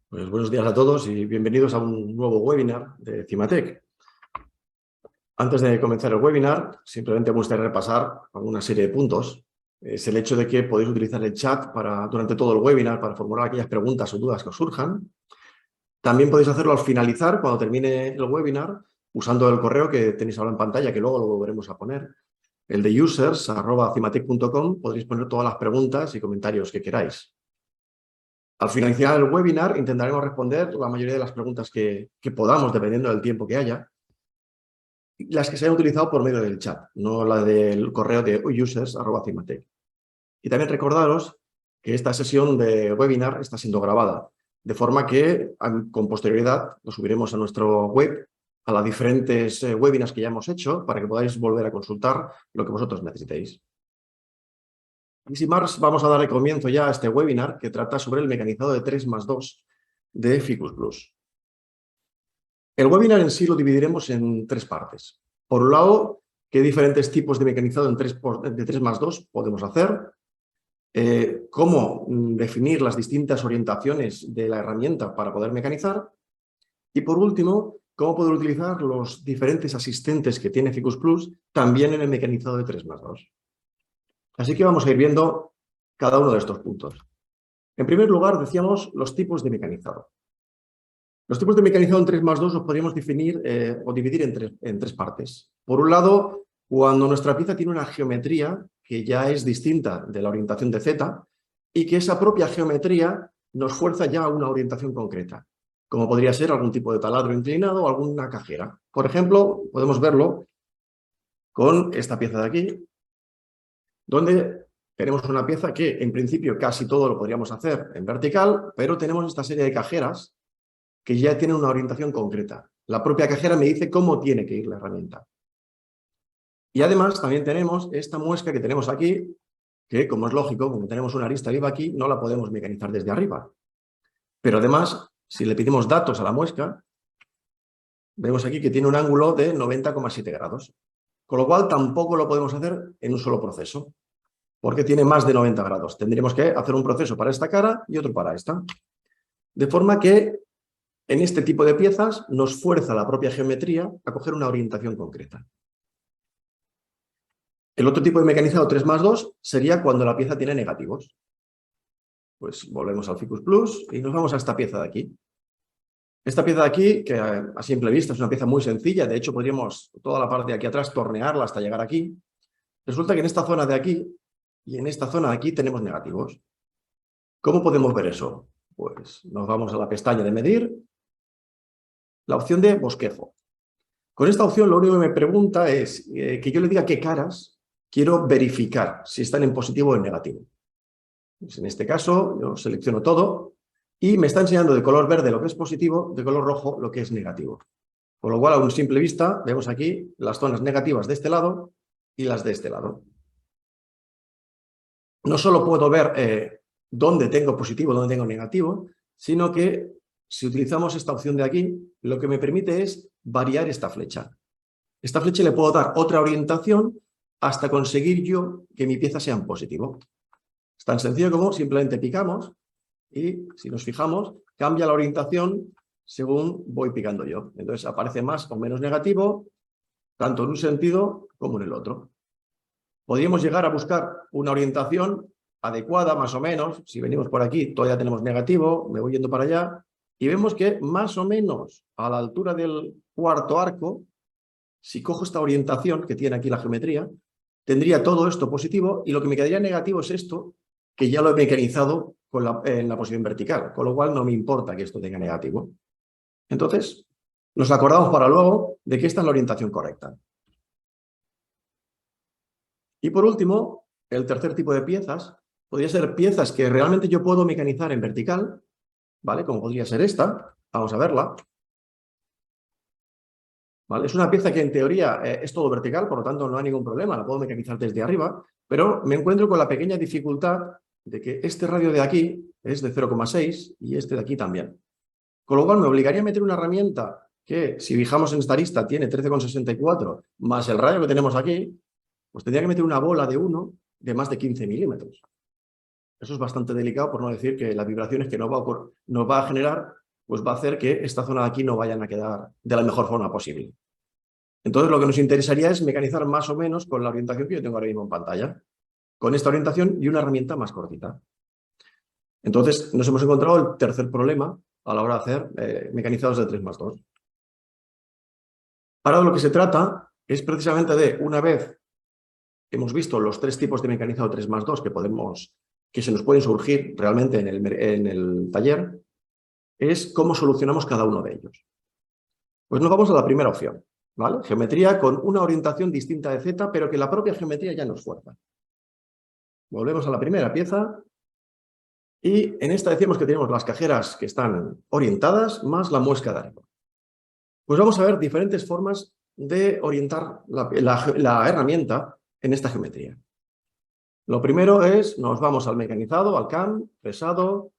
Pues buenos días a todos y bienvenidos a un nuevo webinar de Cimatec. Antes de comenzar el webinar, simplemente me gustaría repasar alguna serie de puntos. Es el hecho de que podéis utilizar el chat durante todo el webinar para formular aquellas preguntas o dudas que os surjan. También podéis hacerlo al finalizar, cuando termine el webinar, usando el correo que tenéis ahora en pantalla, que luego lo volveremos a poner. El de users@cimatec.com, podréis poner todas las preguntas y comentarios que queráis. Al finalizar el webinar intentaremos responder la mayoría de las preguntas que podamos, dependiendo del tiempo que haya, las que se hayan utilizado por medio del chat, no la del correo de users@cimatec. Y también recordaros que esta sesión de webinar está siendo grabada, de forma que con posterioridad lo subiremos a nuestro web, a las diferentes webinars que ya hemos hecho, para que podáis volver a consultar lo que vosotros necesitéis. Y sin más, vamos a darle comienzo ya a este webinar que trata sobre el mecanizado de 3+2 de Ficus+. El webinar en sí lo dividiremos en tres partes. Por un lado, qué diferentes tipos de mecanizado de 3+2 podemos hacer, cómo definir las distintas orientaciones de la herramienta para poder mecanizar y, por último, cómo poder utilizar los diferentes asistentes que tiene Ficus+ también en el mecanizado de 3+2. Así que vamos a ir viendo cada uno de estos puntos. En primer lugar, decíamos los tipos de mecanizado. Los tipos de mecanizado en 3+2 los podríamos definir o dividir en tres partes. Por un lado, cuando nuestra pieza tiene una geometría que ya es distinta de la orientación de Z y que esa propia geometría nos fuerza ya a una orientación concreta, como podría ser algún tipo de taladro inclinado o alguna cajera. Por ejemplo, podemos verlo con esta pieza de aquí, donde tenemos una pieza que en principio casi todo lo podríamos hacer en vertical, pero tenemos esta serie de cajeras que ya tienen una orientación concreta. La propia cajera me dice cómo tiene que ir la herramienta. Y además también tenemos esta muesca que tenemos aquí, que como es lógico, como tenemos una arista viva aquí, no la podemos mecanizar desde arriba. Pero además, si le pedimos datos a la muesca, vemos aquí que tiene un ángulo de 90,7 grados. Con lo cual tampoco lo podemos hacer en un solo proceso, porque tiene más de 90 grados. Tendríamos que hacer un proceso para esta cara y otro para esta. De forma que en este tipo de piezas nos fuerza la propia geometría a coger una orientación concreta. El otro tipo de mecanizado 3+2 sería cuando la pieza tiene negativos. Pues volvemos al Ficus+ y nos vamos a esta pieza de aquí. Esta pieza de aquí, que a simple vista es una pieza muy sencilla, de hecho podríamos toda la parte de aquí atrás tornearla hasta llegar aquí. Resulta que en esta zona de aquí y en esta zona de aquí tenemos negativos. ¿Cómo podemos ver eso? Pues nos vamos a la pestaña de medir, la opción de bosquejo. Con esta opción lo único que me pregunta es que yo le diga qué caras quiero verificar, si están en positivo o en negativo. Pues en este caso yo selecciono todo y me está enseñando de color verde lo que es positivo, de color rojo lo que es negativo. Con lo cual, a una simple vista, vemos aquí las zonas negativas de este lado y las de este lado. No solo puedo ver dónde tengo positivo, dónde tengo negativo, sino que si utilizamos esta opción de aquí, lo que me permite es variar esta flecha. Esta flecha le puedo dar otra orientación hasta conseguir yo que mi pieza sea en positivo. Es tan sencillo como simplemente picamos y, si nos fijamos, cambia la orientación según voy picando yo. Entonces aparece más o menos negativo, tanto en un sentido como en el otro. Podríamos llegar a buscar una orientación adecuada, más o menos. Si venimos por aquí, todavía tenemos negativo, me voy yendo para allá, y vemos que más o menos a la altura del cuarto arco, si cojo esta orientación que tiene aquí la geometría, tendría todo esto positivo y lo que me quedaría negativo es esto, que ya lo he mecanizado en la posición vertical, con lo cual no me importa que esto tenga negativo. Entonces, nos acordamos para luego de que esta es la orientación correcta. Y por último, el tercer tipo de piezas podría ser piezas que realmente yo puedo mecanizar en vertical, ¿vale? Como podría ser esta. Vamos a verla. ¿Vale? Es una pieza que en teoría es todo vertical, por lo tanto no hay ningún problema, la puedo mecanizar desde arriba, pero me encuentro con la pequeña dificultad de que este radio de aquí es de 0,6 y este de aquí también. Con lo cual me obligaría a meter una herramienta que, si fijamos en esta arista, tiene 13,64 más el radio que tenemos aquí, pues tendría que meter una bola de 1 de más de 15 milímetros. Eso es bastante delicado, por no decir que las vibraciones que nos va a generar pues va a hacer que esta zona de aquí no vayan a quedar de la mejor forma posible. Entonces lo que nos interesaría es mecanizar más o menos con la orientación que yo tengo ahora mismo en pantalla, con esta orientación y una herramienta más cortita. Entonces nos hemos encontrado el tercer problema a la hora de hacer mecanizados de 3+2. Ahora de lo que se trata es precisamente de, una vez hemos visto los tres tipos de mecanizado 3+2 que se nos pueden surgir realmente en el taller, es cómo solucionamos cada uno de ellos. Pues nos vamos a la primera opción, ¿vale? Geometría con una orientación distinta de Z, pero que la propia geometría ya nos fuerza. Volvemos a la primera pieza y en esta decimos que tenemos las cajeras que están orientadas más la muesca de arriba. Pues vamos a ver diferentes formas de orientar la herramienta en esta geometría. Lo primero es, nos vamos al mecanizado, al CAM, pesado,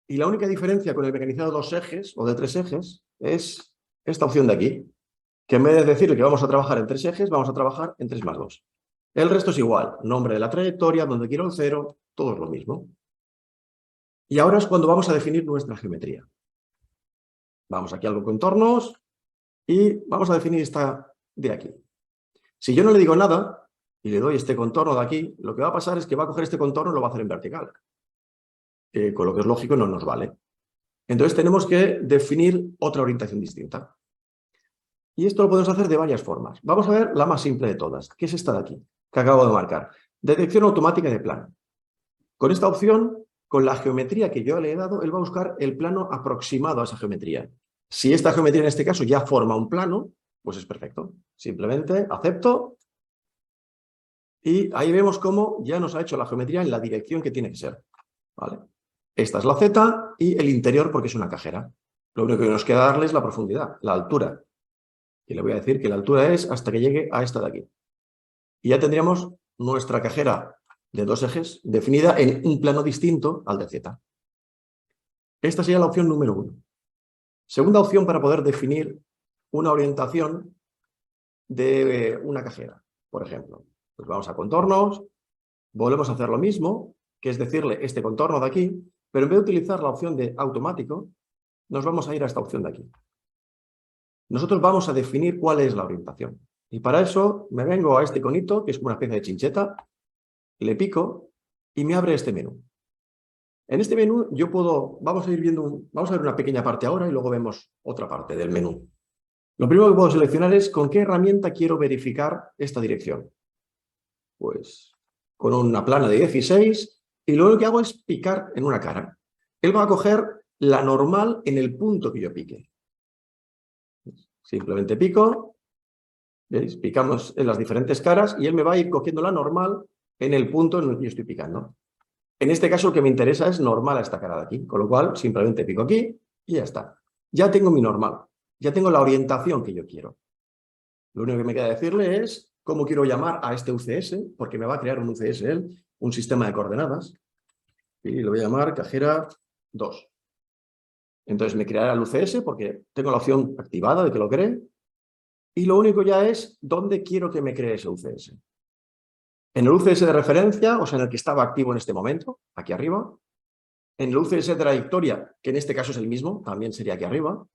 y la única diferencia con el mecanizado de 2 ejes o de 3 ejes es esta opción de aquí, que en vez de decirle que vamos a trabajar en 3 ejes, vamos a trabajar en 3+2. El resto es igual, nombre de la trayectoria, donde quiero el 0, todo es lo mismo. Y ahora es cuando vamos a definir nuestra geometría. Vamos aquí a los contornos y vamos a definir esta de aquí. Si yo no le digo nada y le doy este contorno de aquí, lo que va a pasar es que va a coger este contorno y lo va a hacer en vertical. Con lo que es lógico no nos vale. Entonces tenemos que definir otra orientación distinta. Y esto lo podemos hacer de varias formas. Vamos a ver la más simple de todas, que es esta de aquí, que acabo de marcar. Detección automática de plano. Con esta opción, con la geometría que yo le he dado, él va a buscar el plano aproximado a esa geometría. Si esta geometría en este caso ya forma un plano, pues es perfecto. Simplemente acepto y ahí vemos cómo ya nos ha hecho la geometría en la dirección que tiene que ser. ¿Vale? Esta es la Z y el interior porque es una cajera. Lo único que nos queda darle es la profundidad, la altura. Y le voy a decir que la altura es hasta que llegue a esta de aquí. Y ya tendríamos nuestra cajera de 2 ejes definida en un plano distinto al de Z. Esta sería la opción número 1. Segunda opción para poder definir una orientación de una cajera, por ejemplo. Pues vamos a contornos, volvemos a hacer lo mismo, que es decirle este contorno de aquí, pero en vez de utilizar la opción de automático, nos vamos a ir a esta opción de aquí. Nosotros vamos a definir cuál es la orientación. Y para eso me vengo a este iconito, que es como una especie de chincheta, le pico y me abre este menú. En este menú yo puedo, vamos a ver una pequeña parte ahora y luego vemos otra parte del menú. Lo primero que puedo seleccionar es con qué herramienta quiero verificar esta dirección. Pues con una plana de 16 y lo único que hago es picar en una cara. Él va a coger la normal en el punto que yo pique. Simplemente pico, ¿veis? Picamos en las diferentes caras y él me va a ir cogiendo la normal en el punto en el que yo estoy picando. En este caso, lo que me interesa es normal a esta cara de aquí, con lo cual simplemente pico aquí y ya está. Ya tengo mi normal, ya tengo la orientación que yo quiero. Lo único que me queda decirle es cómo quiero llamar a este UCS, porque me va a crear un UCS él, un sistema de coordenadas, y lo voy a llamar cajera 2. Entonces me creará el UCS porque tengo la opción activada de que lo cree, y lo único ya es dónde quiero que me cree ese UCS. En el UCS de referencia, o sea, en el que estaba activo en este momento, aquí arriba. En el UCS de trayectoria, que en este caso es el mismo, también sería aquí arriba.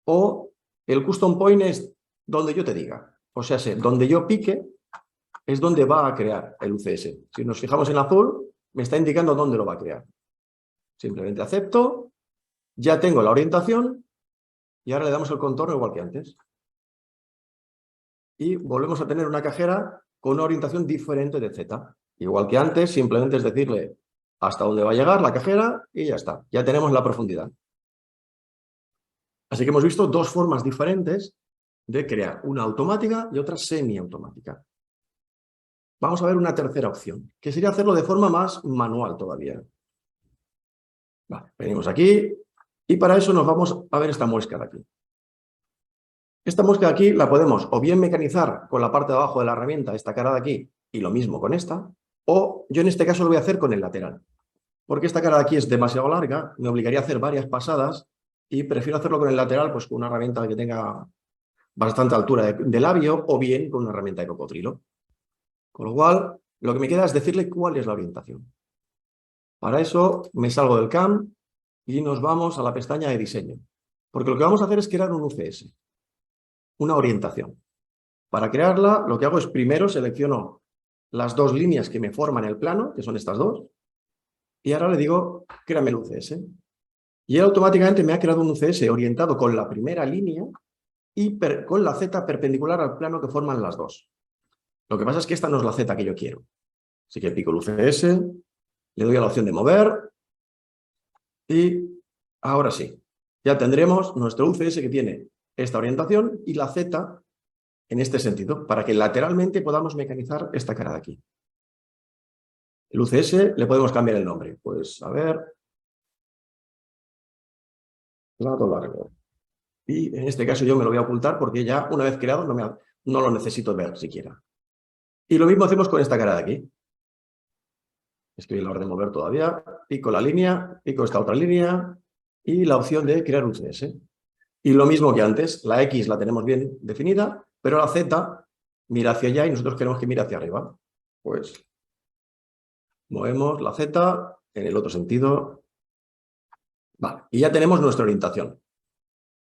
O el custom point es donde yo te diga. O sea, donde yo pique es donde va a crear el UCS. Si nos fijamos en azul, me está indicando dónde lo va a crear. Simplemente acepto, ya tengo la orientación y ahora le damos el contorno igual que antes. Y volvemos a tener una cajera con una orientación diferente de Z. Igual que antes, simplemente es decirle hasta dónde va a llegar la cajera y ya está. Ya tenemos la profundidad. Así que hemos visto dos formas diferentes de crear, una automática y otra semiautomática. Vamos a ver una tercera opción, que sería hacerlo de forma más manual todavía. Vale, venimos aquí y para eso nos vamos a ver esta muesca de aquí. Esta muesca de aquí la podemos o bien mecanizar con la parte de abajo de la herramienta, esta cara de aquí, y lo mismo con esta, o yo en este caso lo voy a hacer con el lateral. Porque esta cara de aquí es demasiado larga, me obligaría a hacer varias pasadas y prefiero hacerlo con el lateral, pues con una herramienta que tenga bastante altura de labio o bien con una herramienta de cocodrilo. Con lo cual, lo que me queda es decirle cuál es la orientación. Para eso me salgo del CAM y nos vamos a la pestaña de diseño. Porque lo que vamos a hacer es crear un UCS, una orientación. Para crearla, lo que hago es primero selecciono las dos líneas que me forman el plano, que son estas dos, y ahora le digo, créame el UCS. Y él automáticamente me ha creado un UCS orientado con la primera línea y con la Z perpendicular al plano que forman las dos. Lo que pasa es que esta no es la Z que yo quiero. Así que pico el UCS, le doy a la opción de mover y ahora sí, ya tendremos nuestro UCS que tiene esta orientación y la Z en este sentido, para que lateralmente podamos mecanizar esta cara de aquí. El UCS le podemos cambiar el nombre. Pues, a ver, lado largo. Y en este caso yo me lo voy a ocultar porque ya una vez creado no lo necesito ver siquiera. Y lo mismo hacemos con esta cara de aquí. Estoy en la hora de mover todavía. Pico la línea, pico esta otra línea y la opción de crear UCS. Y lo mismo que antes, la X la tenemos bien definida, pero la Z mira hacia allá y nosotros queremos que mire hacia arriba. Pues movemos la Z en el otro sentido. Vale, y ya tenemos nuestra orientación.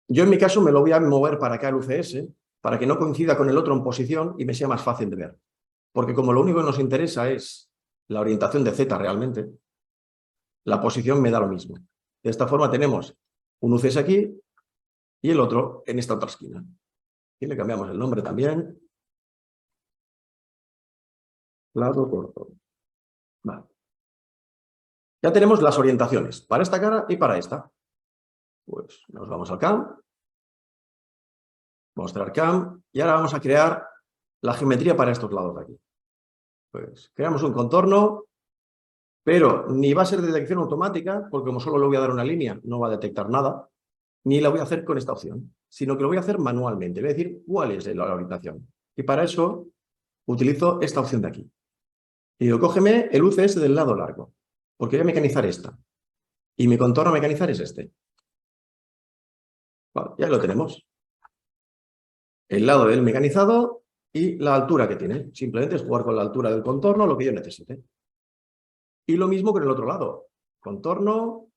Yo en mi caso me lo voy a mover para acá el UCS, para que no coincida con el otro en posición y me sea más fácil de ver. Porque como lo único que nos interesa es la orientación de Z realmente, la posición me da lo mismo. De esta forma tenemos un UCS aquí y el otro en esta otra esquina. Y le cambiamos el nombre también. Lado corto. Vale. Ya tenemos las orientaciones para esta cara y para esta. Pues nos vamos al CAM, mostrar CAM, y ahora vamos a crear la geometría para estos lados de aquí. Pues creamos un contorno, pero ni va a ser de detección automática, porque como solo le voy a dar una línea, no va a detectar nada, ni la voy a hacer con esta opción, sino que lo voy a hacer manualmente. Voy a decir cuál es la orientación. Y para eso utilizo esta opción de aquí. Y digo, cógeme el UCS del lado largo, porque voy a mecanizar esta. Y mi contorno a mecanizar es este. Vale, ya lo tenemos. El lado del mecanizado y la altura que tiene. Simplemente es jugar con la altura del contorno, lo que yo necesite. Y lo mismo con el otro lado. Contorno,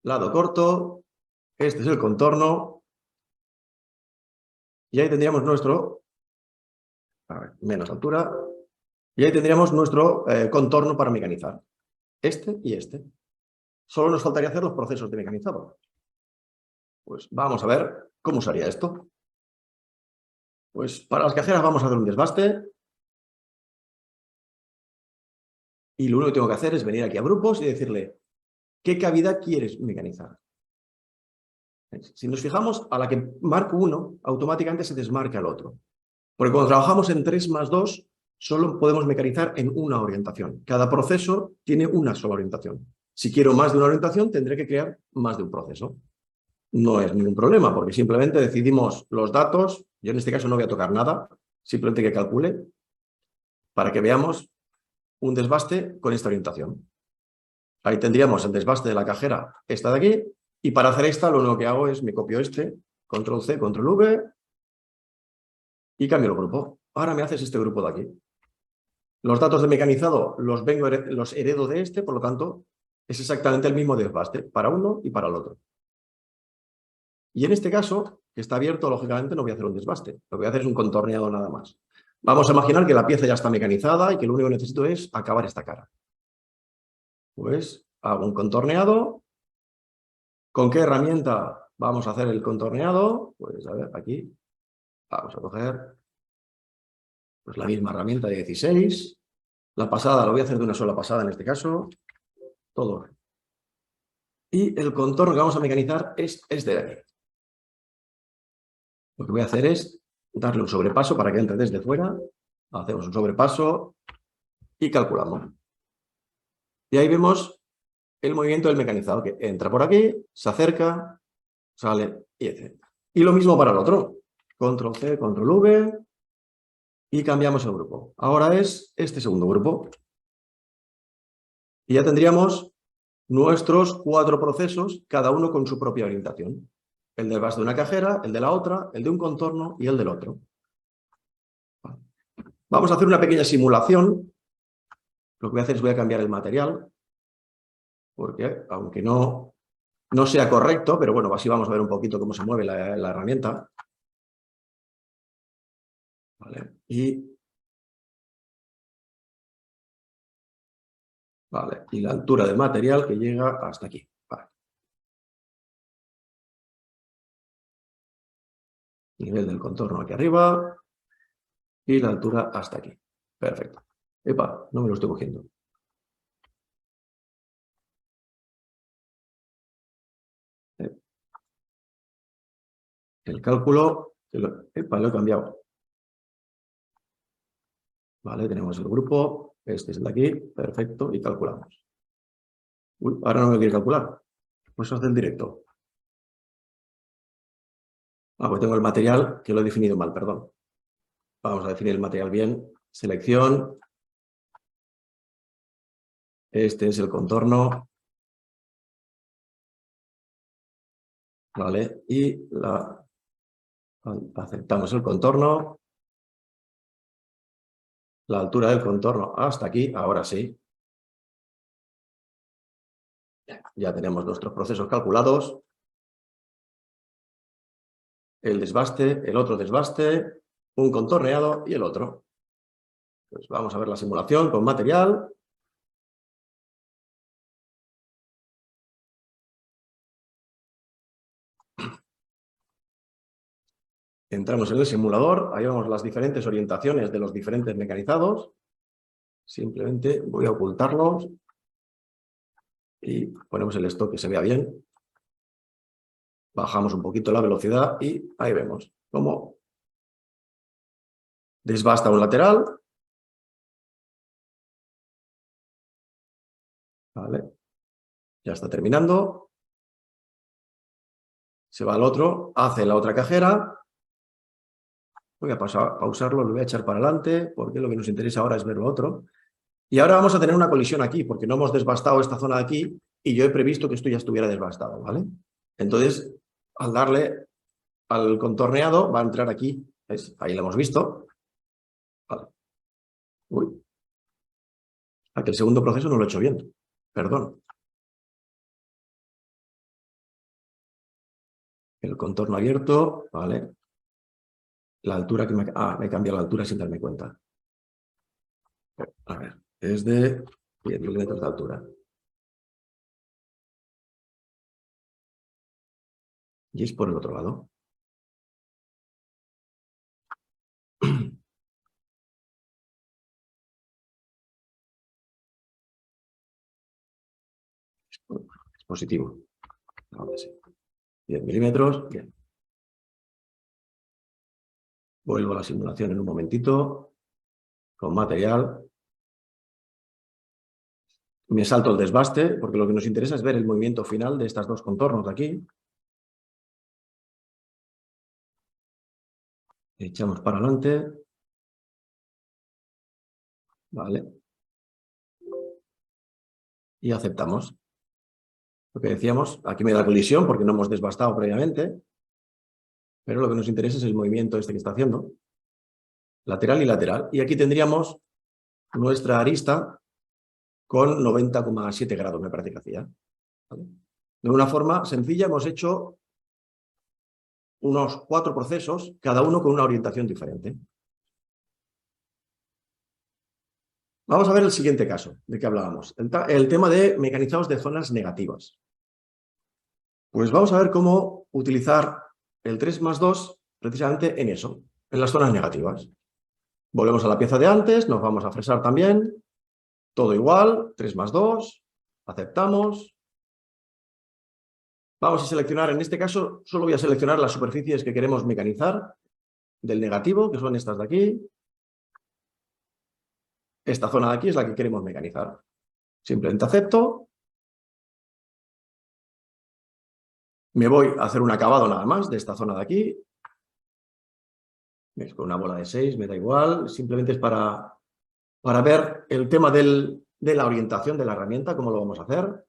lado corto, este es el contorno. Y ahí tendríamos nuestro, a ver, menos altura, y ahí tendríamos nuestro contorno para mecanizar. Este y este. Solo nos faltaría hacer los procesos de mecanizado. Pues vamos a ver cómo usaría esto. Pues para las cajeras vamos a hacer un desbaste. Y lo único que tengo que hacer es venir aquí a grupos y decirle ¿qué cavidad quieres mecanizar? Si nos fijamos, a la que marco uno, automáticamente se desmarca el otro. Porque cuando trabajamos en 3 más 2, solo podemos mecanizar en una orientación. Cada proceso tiene una sola orientación. Si quiero más de una orientación, tendré que crear más de un proceso. No es ningún problema, porque simplemente decidimos los datos. Yo en este caso no voy a tocar nada, simplemente que calcule para que veamos un desbaste con esta orientación. Ahí tendríamos el desbaste de la cajera, esta de aquí, y para hacer esta lo único que hago es me copio este, control C, control V, y cambio el grupo. Ahora me haces este grupo de aquí. Los datos de mecanizado los heredo de este, por lo tanto, es exactamente el mismo desbaste para uno y para el otro. Y en este caso, que está abierto, lógicamente no voy a hacer un desbaste. Lo que voy a hacer es un contorneado nada más. Vamos a imaginar que la pieza ya está mecanizada y que lo único que necesito es acabar esta cara. Pues hago un contorneado. ¿Con qué herramienta vamos a hacer el contorneado? Pues a ver, aquí vamos a coger pues, la misma herramienta de 16. La pasada lo voy a hacer de una sola pasada en este caso. Todo. Y el contorno que vamos a mecanizar es este de aquí. Lo que voy a hacer es darle un sobrepaso para que entre desde fuera. Hacemos un sobrepaso y calculamos. Y ahí vemos el movimiento del mecanizado, que entra por aquí, se acerca, sale y etc. Y lo mismo para el otro. Control C, control V y cambiamos el grupo. Ahora es este segundo grupo. Y ya tendríamos nuestros 4 procesos, cada uno con su propia orientación. El del vaso de una cajera, el de la otra, el de un contorno y el del otro. Vamos a hacer una pequeña simulación. Lo que voy a hacer es voy a cambiar el material, porque aunque no no sea correcto, pero bueno, así vamos a ver un poquito cómo se mueve la herramienta. ¿Vale? Y la altura del material que llega hasta aquí. Vale. Nivel del contorno aquí arriba y la altura hasta aquí. Perfecto. Epa, no me lo estoy cogiendo. El cálculo, epa, lo he cambiado. Vale, tenemos el grupo, este es el de aquí, perfecto, y calculamos. Uy, ahora no me quiere calcular. Pues haz del directo. Pues tengo el material que lo he definido mal, perdón. Vamos a definir el material bien. Selección. Este es el contorno. Vale, y aceptamos el contorno. La altura del contorno hasta aquí, ahora sí. Ya tenemos nuestros procesos calculados. El desbaste, el otro desbaste, un contorneado y el otro. Pues vamos a ver la simulación con material. Entramos en el simulador, ahí vemos las diferentes orientaciones de los diferentes mecanizados. Simplemente voy a ocultarlos y ponemos el stop que se vea bien. Bajamos un poquito la velocidad y ahí vemos cómo desbasta un lateral. Vale. Ya está terminando. Se va al otro, hace la otra cajera. Voy a pausarlo, lo voy a echar para adelante porque lo que nos interesa ahora es ver lo otro. Y ahora vamos a tener una colisión aquí porque no hemos desbastado esta zona de aquí y yo he previsto que esto ya estuviera desbastado, ¿vale? Entonces, al darle al contorneado va a entrar aquí. ¿Ves? Ahí lo hemos visto. Vale. Uy. Que el segundo proceso no lo he hecho bien. Perdón. El contorno abierto, ¿vale? La altura que me he cambiado la altura sin darme cuenta. A ver, es de 10 milímetros de altura. Y es por el otro lado. Es positivo. Ahora sí. 10 milímetros. Bien. Vuelvo a la simulación en un momentito. Con material. Me salto el desbaste, porque lo que nos interesa es ver el movimiento final de estas dos contornos de aquí. Echamos para adelante. Vale. Y aceptamos. Lo que decíamos, aquí me da colisión porque no hemos desbastado previamente, pero lo que nos interesa es el movimiento este que está haciendo. Lateral y lateral. Y aquí tendríamos nuestra arista con 90,7 grados, me parece que hacía. ¿Vale? De una forma sencilla hemos hecho unos 4 procesos, cada uno con una orientación diferente. Vamos a ver el siguiente caso de que hablábamos, el tema de mecanizados de zonas negativas. Pues vamos a ver cómo utilizar el 3+2 precisamente en eso, en las zonas negativas. Volvemos a la pieza de antes, nos vamos a fresar también, todo igual, 3+2, aceptamos. Vamos a seleccionar, en este caso, solo voy a seleccionar las superficies que queremos mecanizar del negativo, que son estas de aquí. Esta zona de aquí es la que queremos mecanizar. Simplemente acepto. Me voy a hacer un acabado nada más de esta zona de aquí. Con una bola de 6, me da igual. Simplemente es para ver el tema de la orientación de la herramienta, cómo lo vamos a hacer.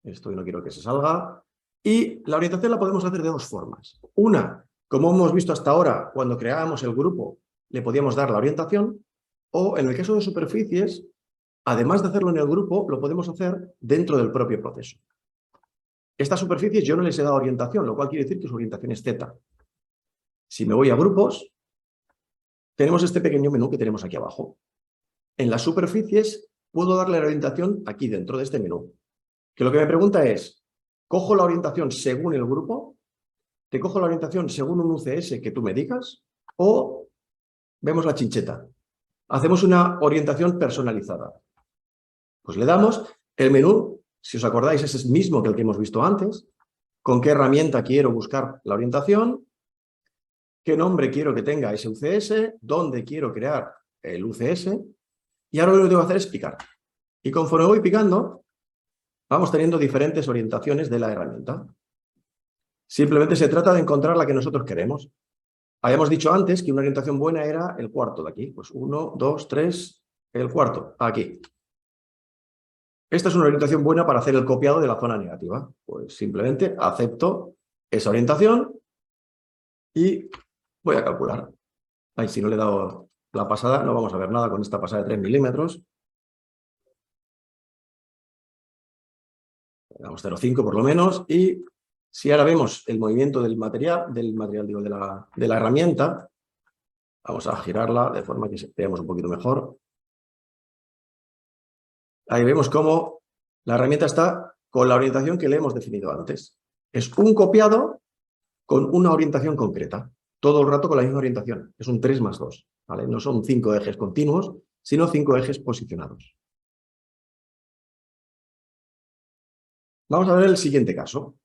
Esto yo no quiero que se salga. Y la orientación la podemos hacer de dos formas. Una, como hemos visto hasta ahora, cuando creábamos el grupo, le podíamos dar la orientación. O en el caso de superficies, además de hacerlo en el grupo, lo podemos hacer dentro del propio proceso. Estas superficies yo no les he dado orientación, lo cual quiere decir que su orientación es Z. Si me voy a grupos, tenemos este pequeño menú que tenemos aquí abajo. En las superficies puedo darle la orientación aquí dentro de este menú. Que lo que me pregunta es, ¿cojo la orientación según el grupo? ¿Te cojo la orientación según un UCS que tú me digas? ¿O vemos la chincheta? Hacemos una orientación personalizada. Pues le damos el menú, si os acordáis, es el mismo que el que hemos visto antes. ¿Con qué herramienta quiero buscar la orientación? ¿Qué nombre quiero que tenga ese UCS? ¿Dónde quiero crear el UCS? Y ahora lo que tengo que hacer es picar. Y conforme voy picando, vamos teniendo diferentes orientaciones de la herramienta. Simplemente se trata de encontrar la que nosotros queremos. Habíamos dicho antes que una orientación buena era el cuarto de aquí. Pues 1, 2, 3, el cuarto, aquí. Esta es una orientación buena para hacer el copiado de la zona negativa. Pues simplemente acepto esa orientación y voy a calcular. Ay, si no le he dado la pasada, no vamos a ver nada con esta pasada de 3 milímetros. Le damos 0,5 por lo menos. Y si ahora vemos el movimiento del material digo, de la herramienta, vamos a girarla de forma que veamos un poquito mejor. Ahí vemos cómo la herramienta está con la orientación que le hemos definido antes. Es un copiado con una orientación concreta. Todo el rato con la misma orientación. Es un 3 más 2. ¿Vale? No son 5 ejes continuos, sino 5 ejes posicionados. Vamos a ver el siguiente caso.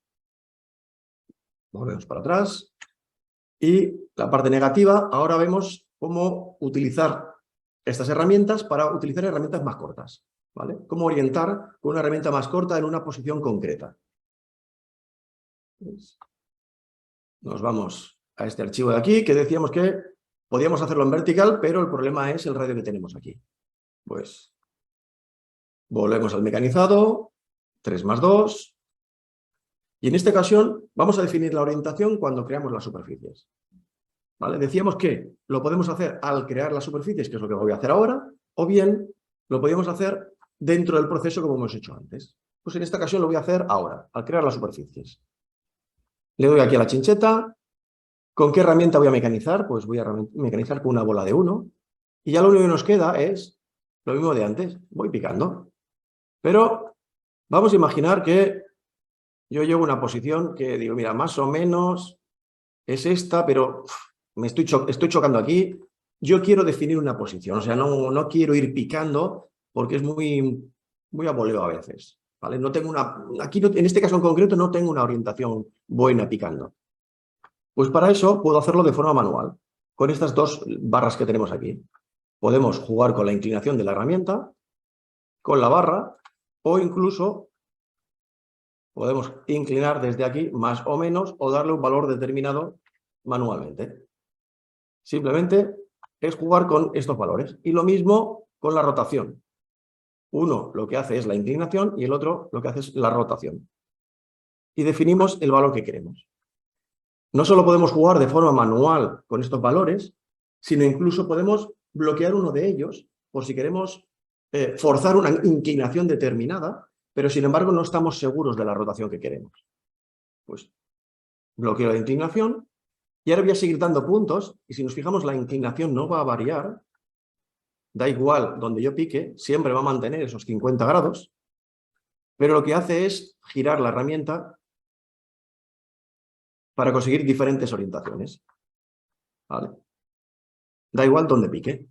Volvemos para atrás. Y la parte negativa, ahora vemos cómo utilizar estas herramientas para utilizar herramientas más cortas. ¿Vale? Cómo orientar con una herramienta más corta en una posición concreta. Nos vamos a este archivo de aquí, que decíamos que podíamos hacerlo en vertical, pero el problema es el radio que tenemos aquí. Pues volvemos al mecanizado, 3 más 2, y en esta ocasión vamos a definir la orientación cuando creamos las superficies. ¿Vale? Decíamos que lo podemos hacer al crear las superficies, que es lo que voy a hacer ahora, o bien lo podíamos hacer dentro del proceso como hemos hecho antes. Pues en esta ocasión lo voy a hacer ahora, al crear las superficies. Le doy aquí a la chincheta. ¿Con qué herramienta voy a mecanizar? Pues voy a mecanizar con una bola de 1. Y ya lo único que nos queda es lo mismo de antes. Voy picando. Pero vamos a imaginar que yo llevo una posición que digo, mira, más o menos es esta, pero me estoy chocando aquí. Yo quiero definir una posición. O sea, no quiero ir picando porque es muy a voleo a veces. ¿Vale? No tengo aquí en este caso en concreto no tengo una orientación buena picando. Pues para eso puedo hacerlo de forma manual, con estas dos barras que tenemos aquí. Podemos jugar con la inclinación de la herramienta, con la barra, o incluso podemos inclinar desde aquí más o menos, o darle un valor determinado manualmente. Simplemente es jugar con estos valores. Y lo mismo con la rotación. Uno lo que hace es la inclinación y el otro lo que hace es la rotación. Y definimos el valor que queremos. No solo podemos jugar de forma manual con estos valores, sino incluso podemos bloquear uno de ellos por si queremos forzar una inclinación determinada, pero sin embargo no estamos seguros de la rotación que queremos. Pues bloqueo la inclinación y ahora voy a seguir dando puntos y si nos fijamos la inclinación no va a variar, da igual donde yo pique, siempre va a mantener esos 50 grados, pero lo que hace es girar la herramienta para conseguir diferentes orientaciones. ¿Vale? Da igual donde pique.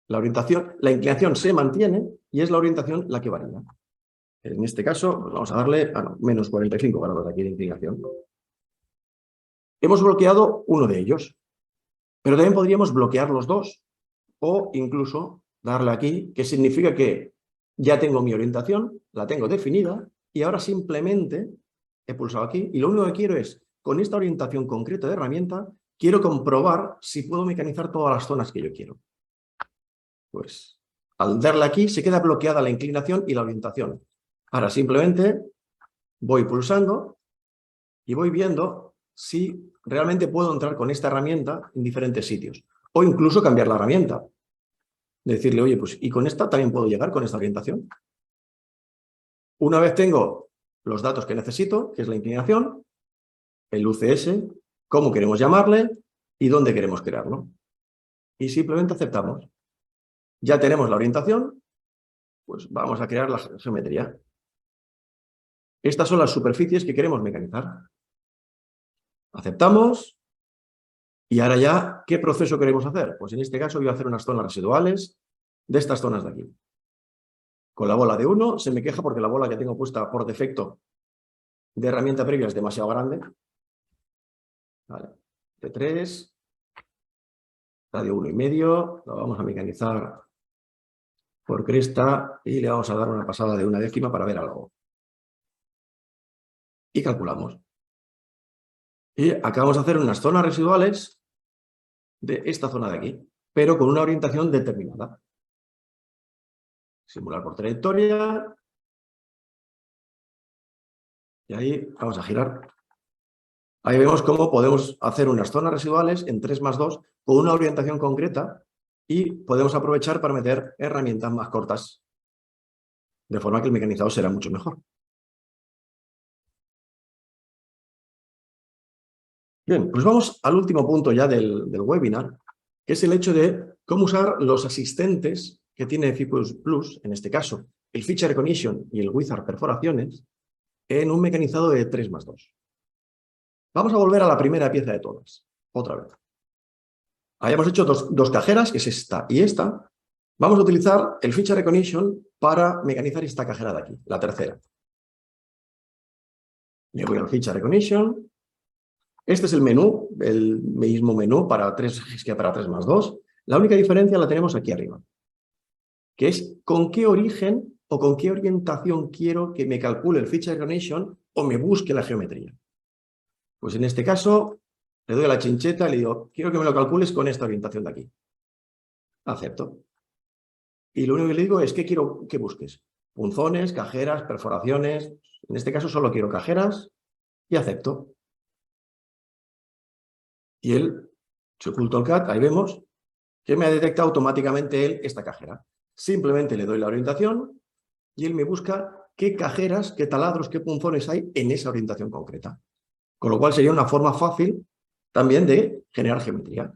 La inclinación se mantiene y es la orientación la que varía. En este caso, pues vamos a darle menos 45 grados de aquí de inclinación. Hemos bloqueado uno de ellos, pero también podríamos bloquear los dos o incluso darle aquí, que significa que ya tengo mi orientación, la tengo definida y ahora simplemente he pulsado aquí y lo único que quiero es, con esta orientación concreta de herramienta, quiero comprobar si puedo mecanizar todas las zonas que yo quiero. Pues al darle aquí se queda bloqueada la inclinación y la orientación. Ahora simplemente voy pulsando y voy viendo si realmente puedo entrar con esta herramienta en diferentes sitios. O incluso cambiar la herramienta. Decirle, oye, pues ¿y con esta también puedo llegar con esta orientación? Una vez tengo los datos que necesito, que es la inclinación, el UCS, cómo queremos llamarle y dónde queremos crearlo. Y simplemente aceptamos. Ya tenemos la orientación, pues vamos a crear la geometría. Estas son las superficies que queremos mecanizar. Aceptamos. Y ahora ya, ¿qué proceso queremos hacer? Pues en este caso voy a hacer unas zonas residuales de estas zonas de aquí. Con la bola de 1 se me queja porque la bola que tengo puesta por defecto de herramienta previa es demasiado grande. Vale. De 3, radio 1,5, lo vamos a mecanizar por cresta y le vamos a dar una pasada de 1/10 para ver algo. Y calculamos. Y acabamos de hacer unas zonas residuales de esta zona de aquí, pero con una orientación determinada. Simular por trayectoria. Y ahí vamos a girar. Ahí vemos cómo podemos hacer unas zonas residuales en 3+2 con una orientación concreta y podemos aprovechar para meter herramientas más cortas, de forma que el mecanizado será mucho mejor. Bien, pues vamos al último punto ya del webinar, que es el hecho de cómo usar los asistentes que tiene Fibus Plus, en este caso, el Feature Recognition y el Wizard Perforaciones, en un mecanizado de 3+2. Vamos a volver a la primera pieza de todas, otra vez. Hayamos hecho dos cajeras, que es esta y esta. Vamos a utilizar el Feature Recognition para mecanizar esta cajera de aquí, la tercera. Le voy al Feature Recognition. Este es el menú, el mismo menú para 3 ejes que para 3+2. La única diferencia la tenemos aquí arriba, que es con qué origen o con qué orientación quiero que me calcule el Feature Recognition o me busque la geometría. Pues en este caso, le doy a la chincheta y le digo, quiero que me lo calcules con esta orientación de aquí. Acepto. Y lo único que le digo es, ¿qué quiero que busques? Punzones, cajeras, perforaciones. En este caso solo quiero cajeras y acepto. Y él, si oculto el CAD, ahí vemos que me ha detectado automáticamente él esta cajera. Simplemente le doy la orientación y él me busca qué cajeras, qué taladros, qué punzones hay en esa orientación concreta. Con lo cual sería una forma fácil también de generar geometría.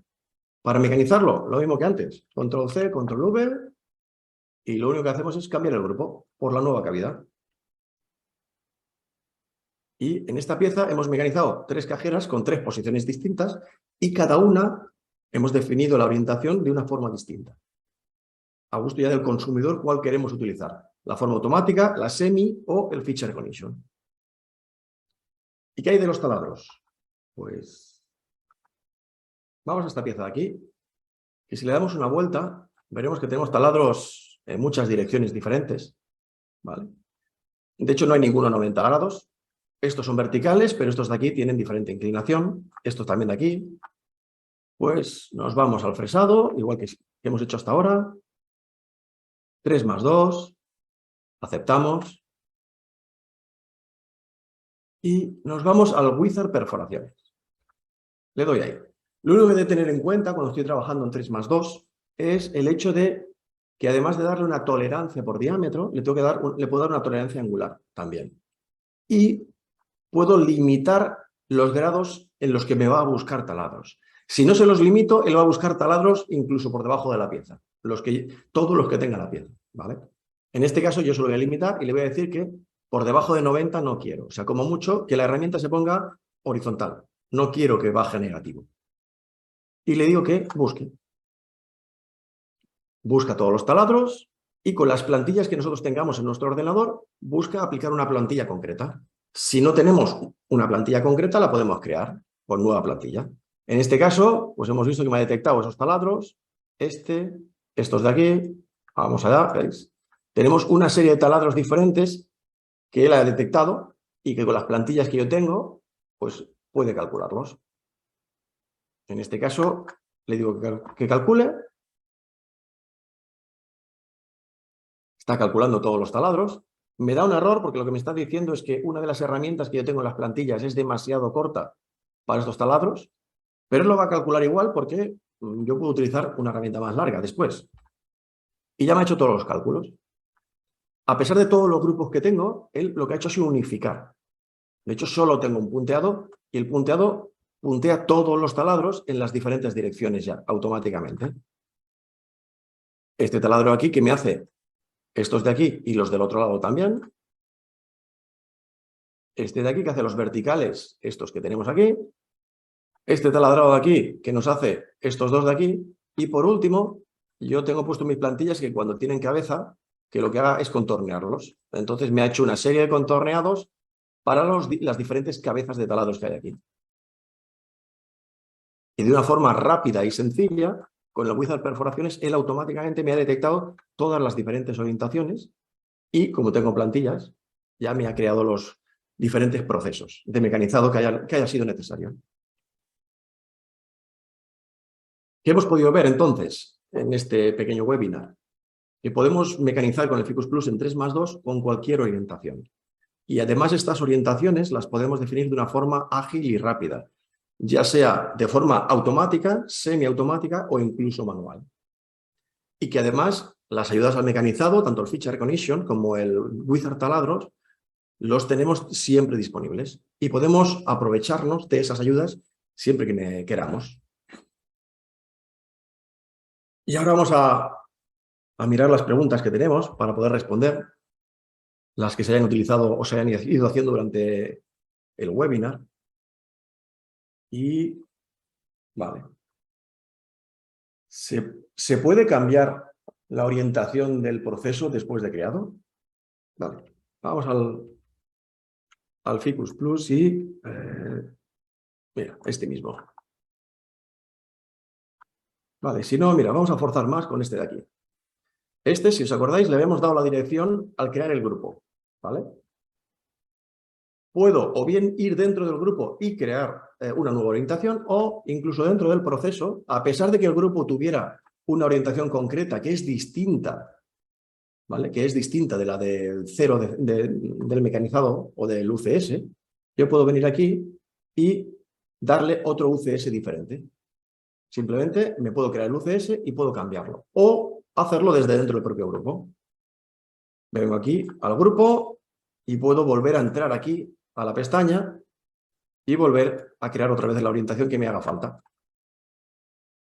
Para mecanizarlo, lo mismo que antes. Control-C, Control-V, y lo único que hacemos es cambiar el grupo por la nueva cavidad. Y en esta pieza hemos mecanizado 3 cajeras con 3 posiciones distintas y cada una hemos definido la orientación de una forma distinta. A gusto ya del consumidor, ¿cuál queremos utilizar? La forma automática, la semi o el Feature Recognition. ¿Y qué hay de los taladros? Pues vamos a esta pieza de aquí, y si le damos una vuelta, veremos que tenemos taladros en muchas direcciones diferentes. ¿Vale? De hecho, no hay ninguno a 90 grados. Estos son verticales, pero estos de aquí tienen diferente inclinación. Estos también de aquí. Pues nos vamos al fresado, igual que hemos hecho hasta ahora. 3+2. Aceptamos. Y nos vamos al Wizard Perforaciones. Le doy ahí. Lo único que he de tener en cuenta cuando estoy trabajando en 3+2 es el hecho de que además de darle una tolerancia por diámetro, le puedo dar una tolerancia angular también. Y puedo limitar los grados en los que me va a buscar taladros. Si no se los limito, él va a buscar taladros incluso por debajo de la pieza, todos los que tenga la pieza, ¿vale? En este caso yo se lo voy a limitar y le voy a decir que por debajo de 90 no quiero. O sea, como mucho, que la herramienta se ponga horizontal. No quiero que baje negativo. Y le digo que busque. Busca todos los taladros y con las plantillas que nosotros tengamos en nuestro ordenador, busca aplicar una plantilla concreta. Si no tenemos una plantilla concreta, la podemos crear con nueva plantilla. En este caso, pues hemos visto que me ha detectado esos taladros, estos de aquí, vamos allá, ¿veis? Tenemos una serie de taladros diferentes que él ha detectado y que con las plantillas que yo tengo, pues puede calcularlos. En este caso, le digo que calcule. Está calculando todos los taladros. Me da un error porque lo que me está diciendo es que una de las herramientas que yo tengo en las plantillas es demasiado corta para estos taladros, pero él lo va a calcular igual porque yo puedo utilizar una herramienta más larga después. Y ya me ha hecho todos los cálculos. A pesar de todos los grupos que tengo, él lo que ha hecho ha sido unificar. De hecho, solo tengo un punteado y el punteado puntea todos los taladros en las diferentes direcciones ya, automáticamente. Este taladro aquí que me hace estos de aquí y los del otro lado también. Este de aquí que hace los verticales, estos que tenemos aquí. Este taladrado de aquí que nos hace estos dos de aquí. Y por último, yo tengo puesto en mis plantillas que cuando tienen cabeza, que lo que haga es contornearlos. Entonces me ha hecho una serie de contorneados para las diferentes cabezas de taladros que hay aquí. Y de una forma rápida y sencilla, con el wizard perforaciones, él automáticamente me ha detectado todas las diferentes orientaciones y, como tengo plantillas, ya me ha creado los diferentes procesos de mecanizado que haya sido necesario. ¿Qué hemos podido ver entonces en este pequeño webinar? Que podemos mecanizar con el Ficus Plus en 3+2 con cualquier orientación. Y además estas orientaciones las podemos definir de una forma ágil y rápida, ya sea de forma automática, semiautomática o incluso manual. Y que además las ayudas al mecanizado, tanto el Feature Recognition como el Wizard Taladros, los tenemos siempre disponibles y podemos aprovecharnos de esas ayudas siempre que queramos. Y ahora vamos a mirar las preguntas que tenemos para poder responder, las que se hayan utilizado o se hayan ido haciendo durante el webinar. Y, vale. ¿Se puede cambiar la orientación del proceso después de creado? Vale. Vamos al Ficus Plus y, mira, este mismo. Vale, si no, mira, vamos a forzar más con este de aquí. Este, si os acordáis, le habíamos dado la dirección al crear el grupo, ¿vale? Puedo o bien ir dentro del grupo y crear una nueva orientación o incluso dentro del proceso, a pesar de que el grupo tuviera una orientación concreta que es distinta, ¿vale? Que es distinta de la del cero del mecanizado o del UCS, yo puedo venir aquí y darle otro UCS diferente. Simplemente me puedo crear el UCS y puedo cambiarlo o hacerlo desde dentro del propio grupo. Vengo aquí al grupo y puedo volver a entrar aquí a la pestaña y volver a crear otra vez la orientación que me haga falta.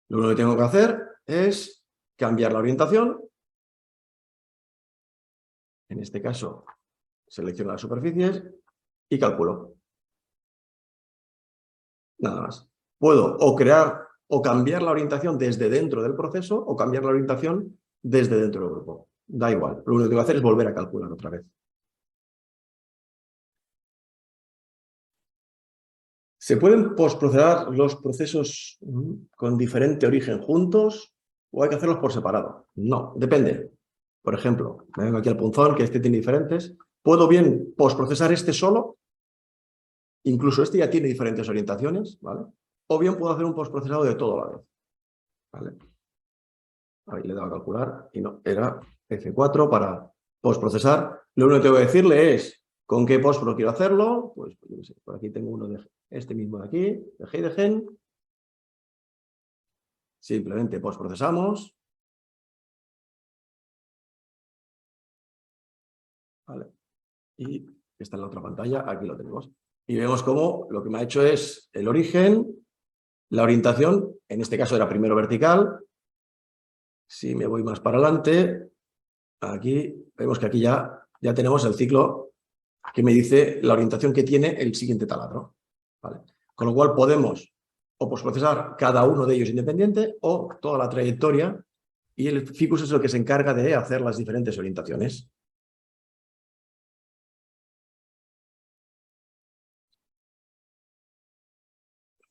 Lo único que tengo que hacer es cambiar la orientación. En este caso, selecciono las superficies y calculo. Nada más. Puedo o crear o cambiar la orientación desde dentro del proceso o cambiar la orientación desde dentro del grupo. Da igual. Lo único que tengo que hacer es volver a calcular otra vez. ¿Se pueden postprocesar los procesos con diferente origen juntos o hay que hacerlos por separado? No, depende. Por ejemplo, me vengo aquí al punzón, que este tiene diferentes. ¿Puedo bien postprocesar este solo? Incluso este ya tiene diferentes orientaciones, ¿vale? O bien puedo hacer un postprocesado de todo a la vez, ¿vale? Ahí le he dado a calcular y no, era F4 para postprocesar. Lo único que tengo que decirle es con qué postpro quiero hacerlo. Pues yo no sé, por aquí tengo uno de este mismo de aquí, de Heidegen. Simplemente postprocesamos. ¿Vale? Y esta es la otra pantalla, aquí lo tenemos. Y vemos cómo lo que me ha hecho es el origen, la orientación, en este caso era primero vertical. Si me voy más para adelante, aquí vemos que aquí ya tenemos el ciclo que me dice la orientación que tiene el siguiente taladro, ¿vale? Con lo cual podemos o postprocesar cada uno de ellos independiente o toda la trayectoria y el Ficus es el que se encarga de hacer las diferentes orientaciones.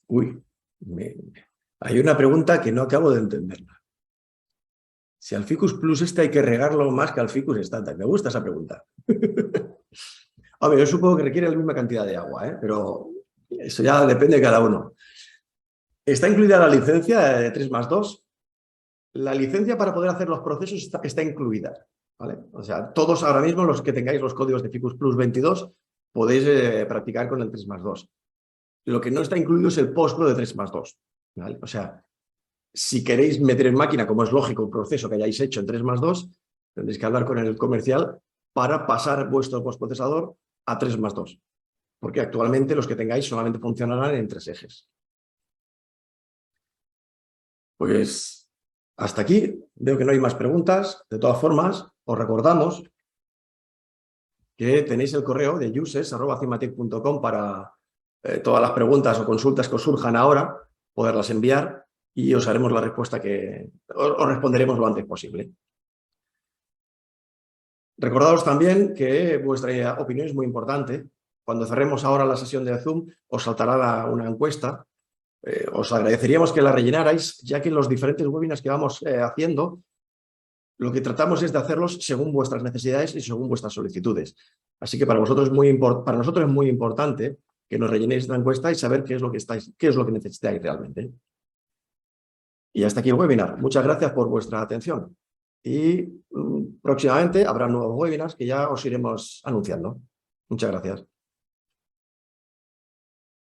Uy, hay una pregunta que no acabo de entenderla. Si al Ficus Plus este hay que regarlo más que al Ficus estándar. Me gusta esa pregunta. A ver, yo supongo que requiere la misma cantidad de agua, pero eso ya depende de cada uno. ¿Está incluida la licencia de 3+2? La licencia para poder hacer los procesos está incluida, ¿vale? O sea, todos ahora mismo los que tengáis los códigos de Ficus Plus 22 podéis practicar con el 3+2. Lo que no está incluido es el postpro de 3+2, ¿vale? O sea, si queréis meter en máquina, como es lógico, un proceso que hayáis hecho en 3+2, tendréis que hablar con el comercial para pasar vuestro postprocesador a 3+2, porque actualmente los que tengáis solamente funcionarán en 3 ejes. Pues hasta aquí, veo que no hay más preguntas. De todas formas, os recordamos que tenéis el correo de users@cimatec.com para todas las preguntas o consultas que os surjan ahora, poderlas enviar y os haremos la respuesta os responderemos lo antes posible. Recordaos también que vuestra opinión es muy importante. Cuando cerremos ahora la sesión de Zoom, os saltará una encuesta. Os agradeceríamos que la rellenarais, ya que en los diferentes webinars que vamos haciendo, lo que tratamos es de hacerlos según vuestras necesidades y según vuestras solicitudes. Así que para nosotros es muy importante que nos rellenéis esta encuesta y saber qué es lo que necesitáis realmente. Y hasta aquí el webinar. Muchas gracias por vuestra atención. Y próximamente habrá nuevos webinars que ya os iremos anunciando. Muchas gracias.